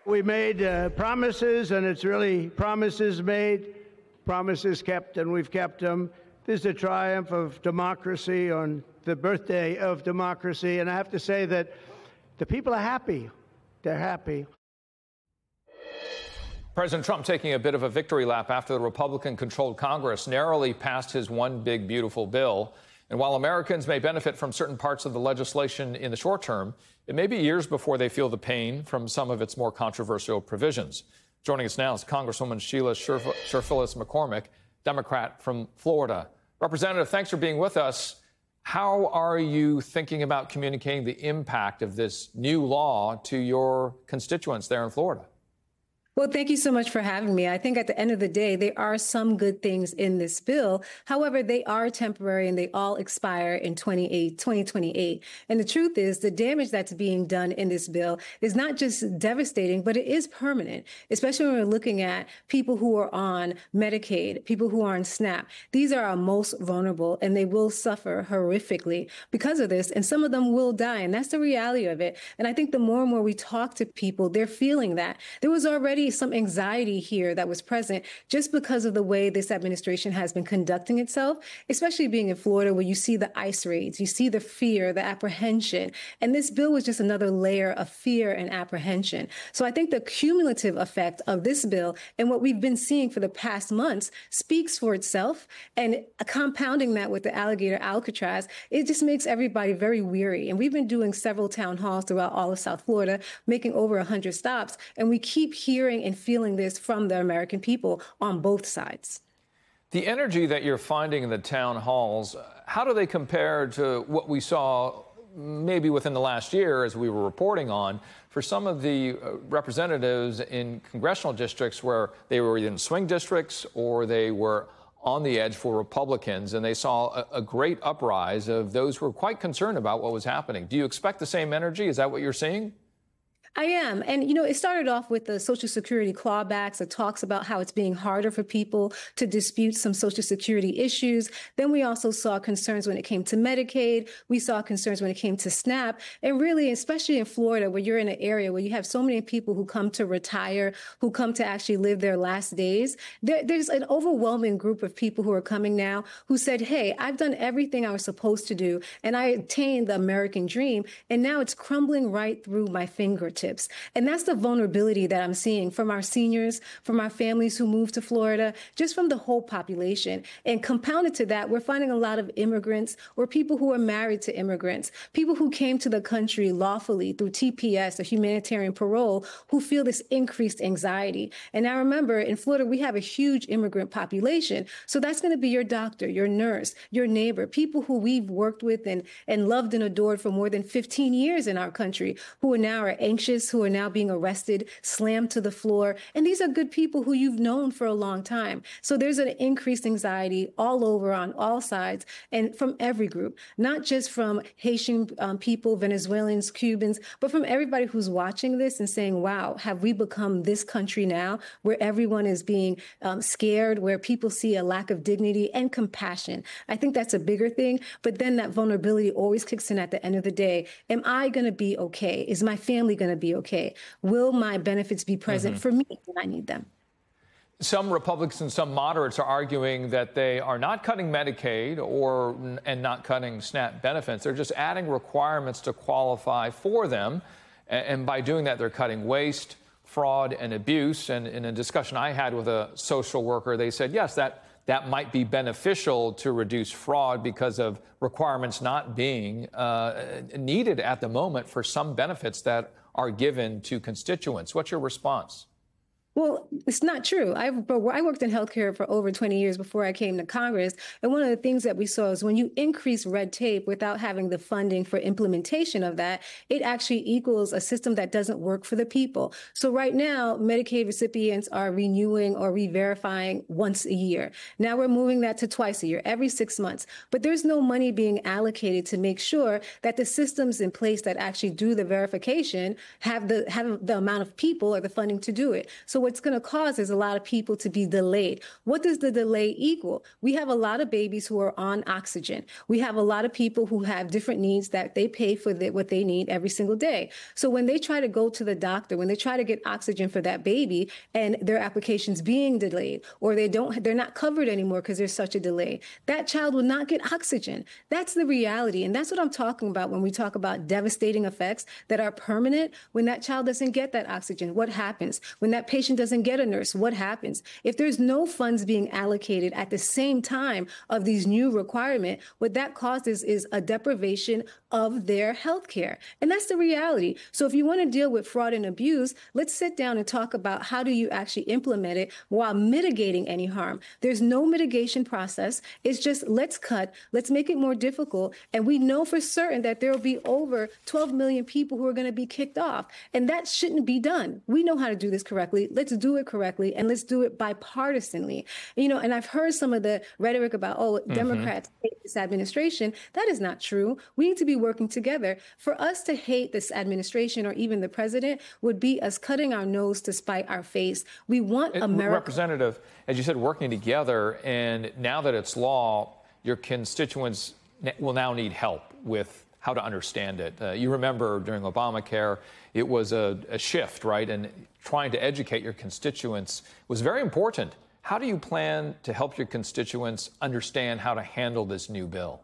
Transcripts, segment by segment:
We made promises, and it's really promises made, promises kept, and we've kept them. This is a triumph of democracy on the birthday of democracy, and I have to say that the people are happy. They're happy. President Trump taking a bit of a victory lap after the Republican-controlled Congress narrowly passed his one big, beautiful bill. And while Americans may benefit from certain parts of the legislation in the short term, it may be years before they feel the pain from some of its more controversial provisions. Joining us now is Congresswoman Sheila Sherfilis McCormick, Democrat from Florida. Representative, thanks for being with us. How are you thinking about communicating the impact of this new law to your constituents there in Florida? Well, thank you so much for having me. I think at the end of the day, there are some good things in this bill. However, they are temporary and they all expire in 2028. And the truth is the damage that's being done in this bill is not just devastating, but it is permanent, especially when we're looking at people who are on Medicaid, people who are on SNAP. These are our most vulnerable and they will suffer horrifically because of this. And some of them will die. And that's the reality of it. And I think the more and more we talk to people, they're feeling that. There was already some anxiety here that was present just because of the way this administration has been conducting itself, especially being in Florida where you see the ICE raids, you see the fear, the apprehension. And this bill was just another layer of fear and apprehension. So I think the cumulative effect of this bill and what we've been seeing for the past months speaks for itself. And compounding that with the alligator Alcatraz, it just makes everybody very weary. And we've been doing several town halls throughout all of South Florida, making over 100 stops. And we keep hearing and feeling this from the American people on both sides. The energy that you're finding in the town halls, how do they compare to what we saw maybe within the last year as we were reporting on for some of the representatives in congressional districts where they were in swing districts or they were on the edge for Republicans, and they saw a great uprise of those who were quite concerned about what was happening? Do you expect the same energy? Is that what you're seeing? I am. And, it started off with the Social Security clawbacks. It talks about how it's being harder for people to dispute some Social Security issues. Then we also saw concerns when it came to Medicaid. We saw concerns when it came to SNAP. And really, especially in Florida, where you're in an area where you have so many people who come to retire, who come to actually live their last days, there's an overwhelming group of people who are coming now who said, hey, I've done everything I was supposed to do, and I attained the American dream, and now it's crumbling right through my fingertips. And that's the vulnerability that I'm seeing from our seniors, from our families who moved to Florida, just from the whole population. And compounded to that, we're finding a lot of immigrants or people who are married to immigrants, people who came to the country lawfully through TPS or humanitarian parole, who feel this increased anxiety. And now remember, in Florida, we have a huge immigrant population. So that's going to be your doctor, your nurse, your neighbor, people who we've worked with and loved and adored for more than 15 years in our country, who now are anxious, who are now being arrested, slammed to the floor. And these are good people who you've known for a long time. So there's an increased anxiety all over on all sides and from every group, not just from Haitian people, Venezuelans, Cubans, but from everybody who's watching this and saying, wow, have we become this country now where everyone is being scared, where people see a lack of dignity and compassion? I think that's a bigger thing. But then that vulnerability always kicks in at the end of the day. Am I going to be okay? Is my family going to be okay? Will my benefits be present for me when I need them? Some Republicans and some moderates are arguing that they are not cutting Medicaid and not cutting SNAP benefits. They're just adding requirements to qualify for them. And by doing that, they're cutting waste, fraud, and abuse. And in a discussion I had with a social worker, they said, yes, that might be beneficial to reduce fraud because of requirements not being needed at the moment for some benefits that are given to constituents. What's your response? Well, it's not true. I worked in healthcare for over 20 years before I came to Congress. And one of the things that we saw is when you increase red tape without having the funding for implementation of that, it actually equals a system that doesn't work for the people. So right now, Medicaid recipients are renewing or re-verifying once a year. Now we're moving that to twice a year, every 6 months. But there's no money being allocated to make sure that the systems in place that actually do the verification have the amount of people or the funding to do it. So what's going to cause is a lot of people to be delayed. What does the delay equal? We have a lot of babies who are on oxygen. We have a lot of people who have different needs that they pay for what they need every single day. So when they try to go to the doctor, when they try to get oxygen for that baby and their application's being delayed, or they're not covered anymore because there's such a delay, that child will not get oxygen. That's the reality. And that's what I'm talking about when we talk about devastating effects that are permanent. When that child doesn't get that oxygen, what happens? When that patient doesn't get a nurse, what happens? If there's no funds being allocated at the same time of these new requirements, what that causes is a deprivation of their health care. And that's the reality. So if you want to deal with fraud and abuse, let's sit down and talk about how do you actually implement it while mitigating any harm. There's no mitigation process. It's just let's cut, let's make it more difficult. And we know for certain that there will be over 12 million people who are going to be kicked off. And that shouldn't be done. We know how to do this correctly. Let's do it correctly, and let's do it bipartisanly. And I've heard some of the rhetoric about, Democrats hate this administration. That is not true. We need to be working together. For us to hate this administration or even the president would be us cutting our nose to spite our face. We want America. Representative, as you said, working together, and now that it's law, your constituents will now need help with how to understand it. You remember during Obamacare, it was a shift, right? And trying to educate your constituents was very important. How do you plan to help your constituents understand how to handle this new bill?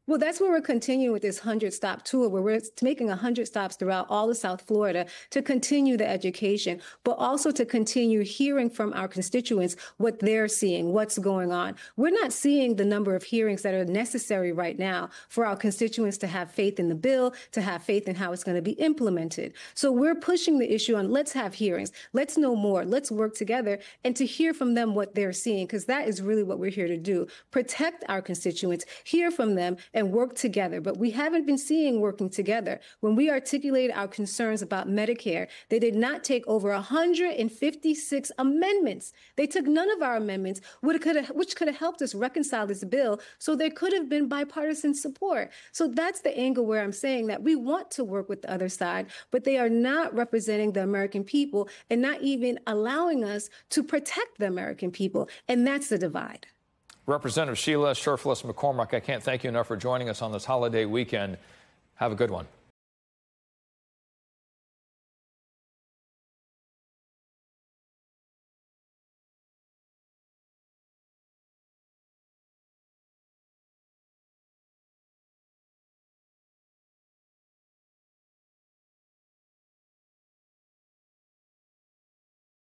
Well, that's where we're continuing with this 100-stop tour, where we're making 100 stops throughout all of South Florida to continue the education, but also to continue hearing from our constituents what they're seeing, what's going on. We're not seeing the number of hearings that are necessary right now for our constituents to have faith in the bill, to have faith in how it's going to be implemented. So we're pushing the issue on let's have hearings, let's know more, let's work together, and to hear from them what they're seeing, because that is really what we're here to do. Protect our constituents, hear from them, and work together. But we haven't been seeing working together. When we articulated our concerns about Medicare, they did not take over 156 amendments. They took none of our amendments, which could have helped us reconcile this bill, so there could have been bipartisan support. So that's the angle where I'm saying that we want to work with the other side, but they are not representing the American people and not even allowing us to protect the American people. And that's the divide. Representative Sheila Sherflus-McCormick, I can't thank you enough for joining us on this holiday weekend. Have a good one.